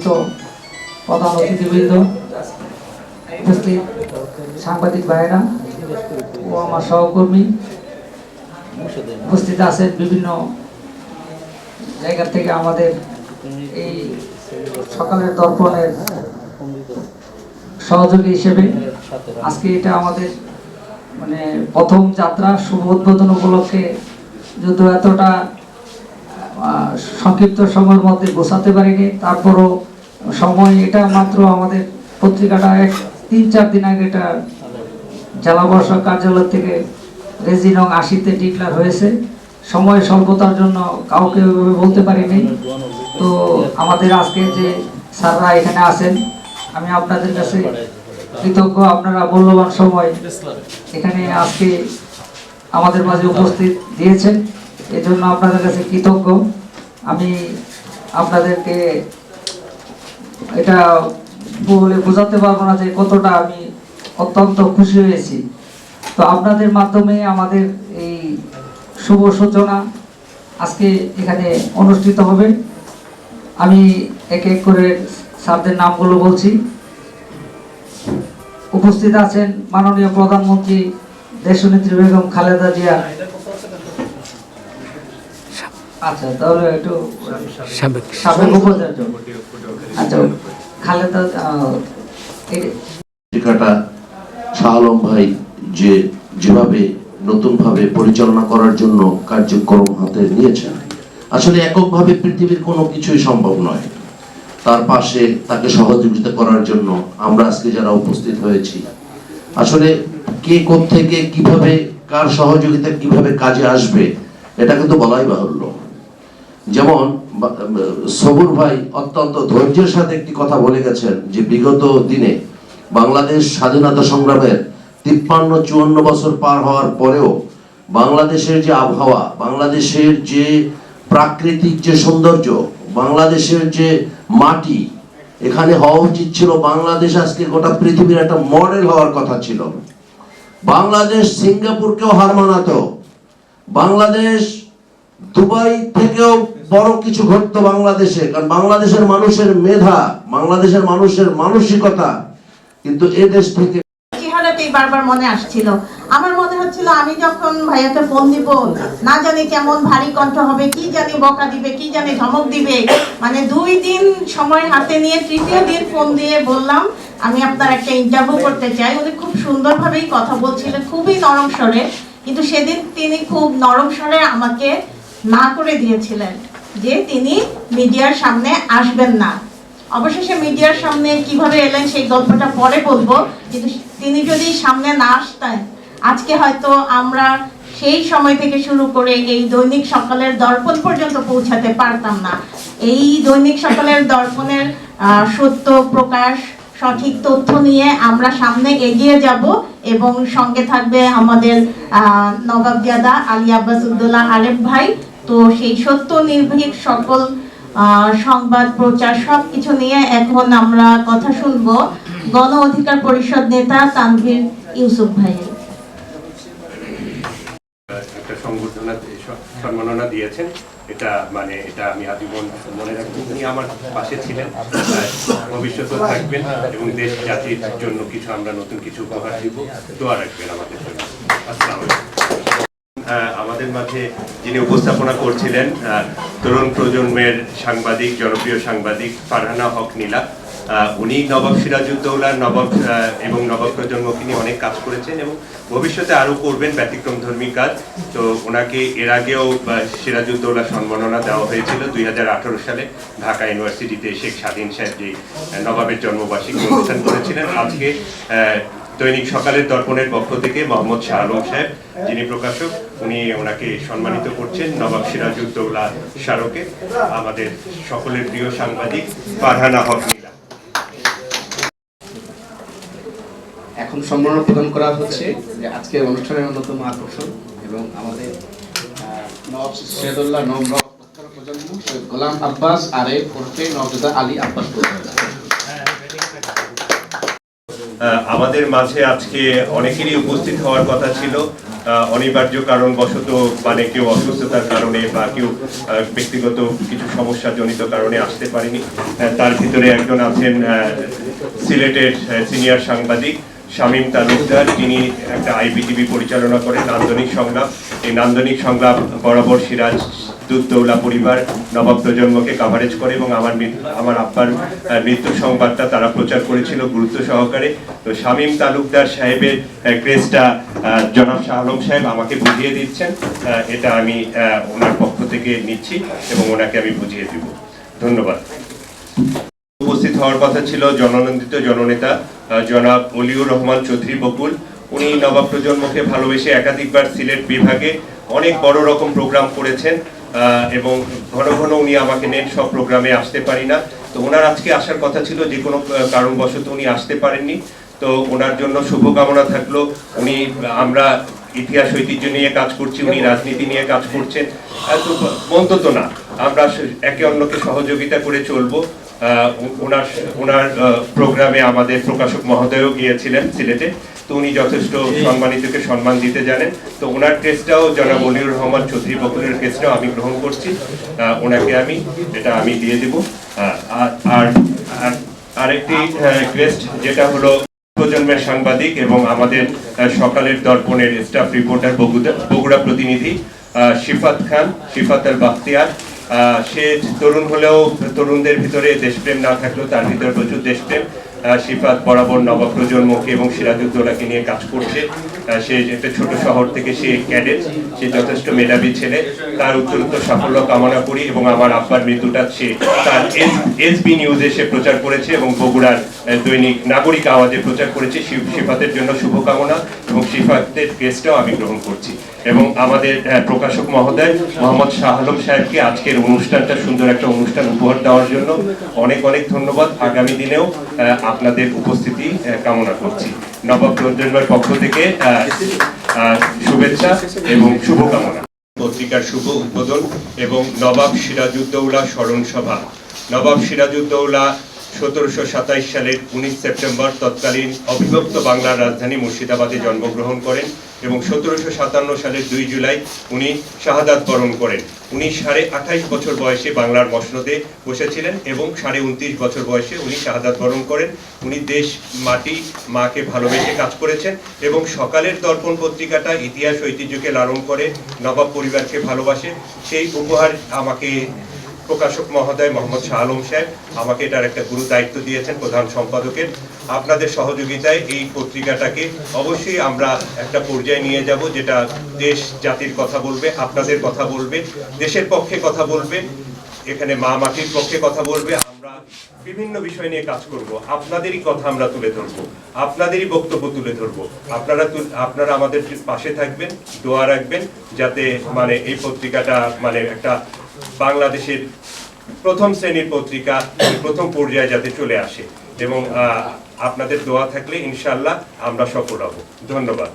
সম্মানিত প্রধান অতিথিবৃন্দ, উপস্থিত সাংবাদিক ভাইয়েরা ও আমার সহকর্মী, উপস্থিত আছেন বিভিন্ন জায়গা থেকে আমাদের এই সকালের দর্পণের সহযোগী হিসেবে। আজকে এটা আমাদের মানে প্রথম যাত্রা, শুভ উদ্বোধন উপলক্ষে যদিও এতটা সংক্ষিপ্ত সময়ের মধ্যে গোছাতে পারিনি, তারপরও সময় এটা মাত্র আমাদের পত্রিকাটা 3-4 দিন আগে এটা জেলা প্রশাসক কার্যালয় থেকে রেজি নং 80-তে ডিক্লার হয়েছে। সময় স্বল্পতার জন্য কাউকে বলতে পারিনি। তো আমাদের আজকে যে স্যাররা এখানে আছেন, আমি আপনাদের কাছে কৃতজ্ঞ। আপনারা মূল্যবান সময় এখানে আজকে আমাদের মাঝে উপস্থিত দিয়েছেন, এজন্য আপনাদের কাছে কৃতজ্ঞ। আমি আপনাদেরকে এটা বলে বোঝাতে পারবো না যে কতটা আমি অত্যন্ত খুশি হয়েছি। তো আপনাদের মাধ্যমে আমাদের এই শুভ সূচনা আজকে এখানে অনুষ্ঠিত হবে। আমি এক এক করে স্যারদের নামগুলো বলছি। উপস্থিত আছেন মাননীয় প্রধানমন্ত্রী দেশনেত্রী বেগম খালেদা জিয়া। আচ্ছা, তাহলে একটু সাবেক উপাচার্য। আচ্ছা, খালেদা শাহ আলম ভাই যেভাবে নতুন ভাবে পরিচালনা করার জন্য কার্যক্রম হাতে নিয়েছেন, আসলে এককভাবে পৃথিবীর কোনো কিছুই সম্ভব নয়। তার পাশে তাকে সহযোগিতা করার জন্য আমরা আজকে যারা উপস্থিত হয়েছি, আসলে কে কোত্থেকে কিভাবে কার সহযোগিতা কিভাবে কাজে আসবে এটা কিন্তু বলাই বাহুল্য। যেমন সবুর ভাই অত্যন্ত ধৈর্যের সাথে একটি কথা বলে গেছেন যে বিগত দিনে বাংলাদেশ স্বাধীনতা সংগ্রামের 53-54 বছর পার হওয়ার পরেও বাংলাদেশের যে আবহাওয়া, বাংলাদেশের যে প্রাকৃতিক যে সৌন্দর্য, বাংলাদেশের যে মাটি, এখানে হওয়া উচিত ছিল বাংলাদেশ আজকে গোটা পৃথিবীর একটা মডেল হওয়ার কথা ছিল। বাংলাদেশ সিঙ্গাপুরকেও হার মানাতো, বাংলাদেশ দুবাই থেকেও বড় কিছু ঘটতো বাংলাদেশে, কারণ বাংলাদেশের মানুষের মেধা, বাংলাদেশের মানুষের মানসিকতা কিন্তু এ দেশ থেকে চেহারাটাই বারবার মনে আসছিল। আমার মনে হচ্ছিল আমি যখন ভাইয়াকে ফোন দিব, না জানি কেমন ভারী কণ্ঠ হবে, কি জানি বকা দিবে, কি জানি ধমক দিবে। মানে 2 দিন সময় হাতে নিয়ে তৃতীয় দিন ফোন দিয়ে বললাম আমি আপনার একটা ইন্টারভিউ করতে চাই। উনি খুব সুন্দরভাবেই কথা বলছিলেন, খুবই নরম স্বরে, কিন্তু সেদিন তিনি খুব নরম স্বরে আমাকে না করে দিয়েছিলেন যে তিনি মিডিয়ার সামনে আসবেন না। অবশেষে মিডিয়ার সামনে কিভাবে এলেন সেই গল্পটা পরে বলবো, কিন্তু তিনি যদি সামনে না আসতেন আজকে হয়তো আমরা সেই সময় থেকে শুরু করে এই দৈনিক সকালের দর্পণ পর্যন্ত পৌঁছাতে পারতাম না। এই দৈনিক সকালের দর্পণের সত্য প্রকাশ, সঠিক তথ্য নিয়ে আমরা সামনে এগিয়ে যাব এবং সঙ্গে থাকবে আমাদের নবাবজাদা আলী আব্বাসউদ্দৌলা আরেফ ভাই। তো সেই সত্য নির্ভীক সকল সংবাদ প্রচার সবকিছু নিয়ে এখন আমরা কথা শুনবো গণ অধিকার পরিষদ নেতা তানভীর ইউসুফ ভাইয়ের। একটা সংবর্ধনা সম্মাননা দিয়েছেন, এটা আমি আজীবন মনে রাখবো। উনি আমার পাশে ছিলেন, ভবিষ্যতেও থাকবেন এবং দেশ জাতির জন্য কিছু আমরা নতুন কিছু উপহার দিব। দোয়া রাখবেন আমাদের জন্য। আসসালামু আলাইকুম। আমাদের মাঝে যিনি উপস্থাপনা করছিলেন তরুণ প্রজন্মের সাংবাদিক, জনপ্রিয় সাংবাদিক ফারহানা হক নীলা। উনি নবাব সিরাজউদ্দৌলার এবং নবাব প্রজন্মকে নিয়ে অনেক কাজ করেছেন এবং ভবিষ্যতে আরও করবেন ব্যতিক্রমধর্মী কাজ। তো ওনাকে এর আগেও সিরাজউদ্দৌলা সম্মাননা দেওয়া হয়েছিল 2018 সালে ঢাকা ইউনিভার্সিটিতে। শেখ স্বাধীন সাহেব যে নবাবের জন্মবার্ষিকী অনুষ্ঠান করেছিলেন। আজকে দৈনিক সকালের দর্পণের পক্ষ থেকে মোহাম্মদ শাহ আলম সাহেব যিনি প্রকাশক, উনি ওনাকে সম্মানিত করছেন নবাব সিরাজউদ্দৌলা স্মারকে। আমাদের সকলের প্রিয় সাংবাদিক ফারহানা হক নীলা। এখন সম্মাননা প্রদান করা হচ্ছে যে আজকের অনুষ্ঠানের অন্যতম আকর্ষণ এবং আমাদের নবাব সিরাজউদ্দৌলা নবাব প্রজন্ম সৈয়দ গোলাম আব্বাস আরেফ ওরফে নওজোদা আলী আব্বাস। আমাদের মাঝে আজকে অনেকেরই উপস্থিত হওয়ার কথা ছিল, অনিবার্য কারণবশত মানে কেউ অসুস্থতার কারণে বা কেউ ব্যক্তিগত কিছু সমস্যা জনিত কারণে আসতে পারেনি। তার ভিতরে একজন আছেন সিলেটের সিনিয়র সাংবাদিক শামীম তালুকদার, যিনি একটা আইবিটিভি পরিচালনা করেন নান্দনিক সংলাপ। এই নান্দনিক সংলাপ বরাবর সিরাজউদ্দৌলা পরিবার নবাব প্রজন্মকে কাভারেজ করে এবং আমার আব্বার মৃত্যুর সংবাদটা তারা প্রচার করেছিল গুরুত্ব সহকারে। তো শামীম তালুকদার সাহেবের ক্রেজটা জনাব শাহ আলম সাহেব আমাকে বুঝিয়ে দিচ্ছেন, এটা আমি ওনার পক্ষ থেকে নিচ্ছি এবং ওনাকে আমি বুঝিয়ে দিব। ধন্যবাদ। উপস্থিত হওয়ার কথা ছিল জননন্দিত জননেতা জনাব অলিউর রহমান চৌধুরী বকুল। উনি নবাব প্রজন্মকে ভালোবেসে একাধিকবার সিলেট বিভাগে অনেক বড় রকম প্রোগ্রাম করেছেন এবং ঘন ঘন উনি আমাকে নেন, সব প্রোগ্রামে আসতে পারি না। তো ওনার আজকে আসার কথা ছিল, যে কোনো কারণবশত উনি আসতে পারেননি। তো ওনার জন্য শুভকামনা থাকলো। আমরা ইতিহাস ঐতিহ্য নিয়ে কাজ করছি, উনি রাজনীতি নিয়ে কাজ করছেন, অন্তত না আমরা একে অন্যকে সহযোগিতা করে চলবো। ওনার প্রোগ্রামে আমাদের প্রকাশক মহোদয়ও গিয়েছিলেন সিলেটে, তো উনি যথেষ্ট সম্মানিতকে সম্মান দিতে জানেন। তো ওনার কেসটাও জনাব অলিউর রহমান চৌধুরী বকুলের কেসটাও আমি গ্রহণ করছি, ওনাকে আমি দিয়ে দেব। আর আরেকটি ক্রেস্ট যেটা হলো প্রজন্মের সাংবাদিক এবং আমাদের সকালের দর্পণের স্টাফ রিপোর্টার বগুড়া প্রতিনিধি শিফাত আল বাখতিয়ার। সে তরুণ হলেও তরুণদের ভিতরে দেশপ্রেম না থাকলেও তার ভিতরে প্রচুর দেশপ্রেম। শিফাত বরাবর নবাব প্রজন্মকে এবং সিরাজউদ্দৌলাকে নিয়ে কাজ করছে। সে একটা ছোট শহর থেকে সে ক্যাডেট, সে যথেষ্ট মেধাবী ছেলে। তার উত্তরোত্তর সাফল্য কামনা করি এবং আমার আব্বার মৃত্যুটা সে তার এসবি নিউজে সে প্রচার করেছে এবং বগুড়ার দৈনিক নাগরিক আওয়াজে প্রচার করেছে। শিফাতের জন্য শুভকামনা এবং শিফাতের কেসটাও আমি গ্রহণ করছি। এবং আমাদের প্রকাশক মহোদয় মোহাম্মদ শাহ আলম সাহেবকে আজকের অনুষ্ঠানটা সুন্দর একটা অনুষ্ঠান উপহার দেওয়ার জন্য অনেক অনেক ধন্যবাদ। আগামী দিনেও আপনাদের উপস্থিতি কামনা করছি। নবাব প্রজন্মের পক্ষ থেকে শুভেচ্ছা এবং শুভকামনা। পত্রিকার শুভ উদ্বোধন এবং নবাব সিরাজউদ্দৌলা স্মরণ সভা। নবাব সিরাজউদ্দৌলা 1727 সালের 19 সেপ্টেম্বর তৎকালীন অবিভক্ত বাংলার রাজধানী মুর্শিদাবাদে জন্মগ্রহণ করেন এবং 1757 সালের 2 জুলাই উনি শাহাদাত বরণ করেন। উনি 28.5 বছর বয়সে বাংলার মসনদে বসেছিলেন এবং 29.5 বছর বয়সে উনি শাহাদাত বরণ করেন। উনি দেশ, মাটি, মাকে ভালোবেসে কাজ করেছেন এবং সকালের দর্পণ পত্রিকাটা ইতিহাস ঐতিহ্যকে লালন করে, নবাব পরিবারকে ভালোবাসে। সেই উপহার আমাকে প্রকাশক মহোদয় মোহাম্মদ শাহ আলম সাহেব আমাকে এটার একটা গুরু দায়িত্ব দিয়েছেন প্রধান সম্পাদকের। আপনাদের সহযোগিতায় এই পত্রিকাটাকে অবশ্যই আমরা একটা পর্যায়ে নিয়ে যাব, যেটা দেশ জাতির কথা বলবে, আপনাদের কথা বলবে, দেশের পক্ষে কথা বলবে, এখানে মা মাটির পক্ষে কথা বলবে। আমরা বিভিন্ন বিষয় নিয়ে কাজ করব, আপনাদেরই কথা আমরা তুলে ধরবো, আপনাদেরই বক্তব্য তুলে ধরবো। আপনারা আমাদের পাশে থাকবেন, দোয়া রাখবেন যাতে মানে এই পত্রিকাটা মানে একটা বাংলাদেশের প্রথম শ্রেণীর পত্রিকা প্রথম পর্যায়ে যাতে চলে আসে এবং আপনাদের দোয়া থাকলে ইনশাআল্লাহ আমরা সফল হব। ধন্যবাদ।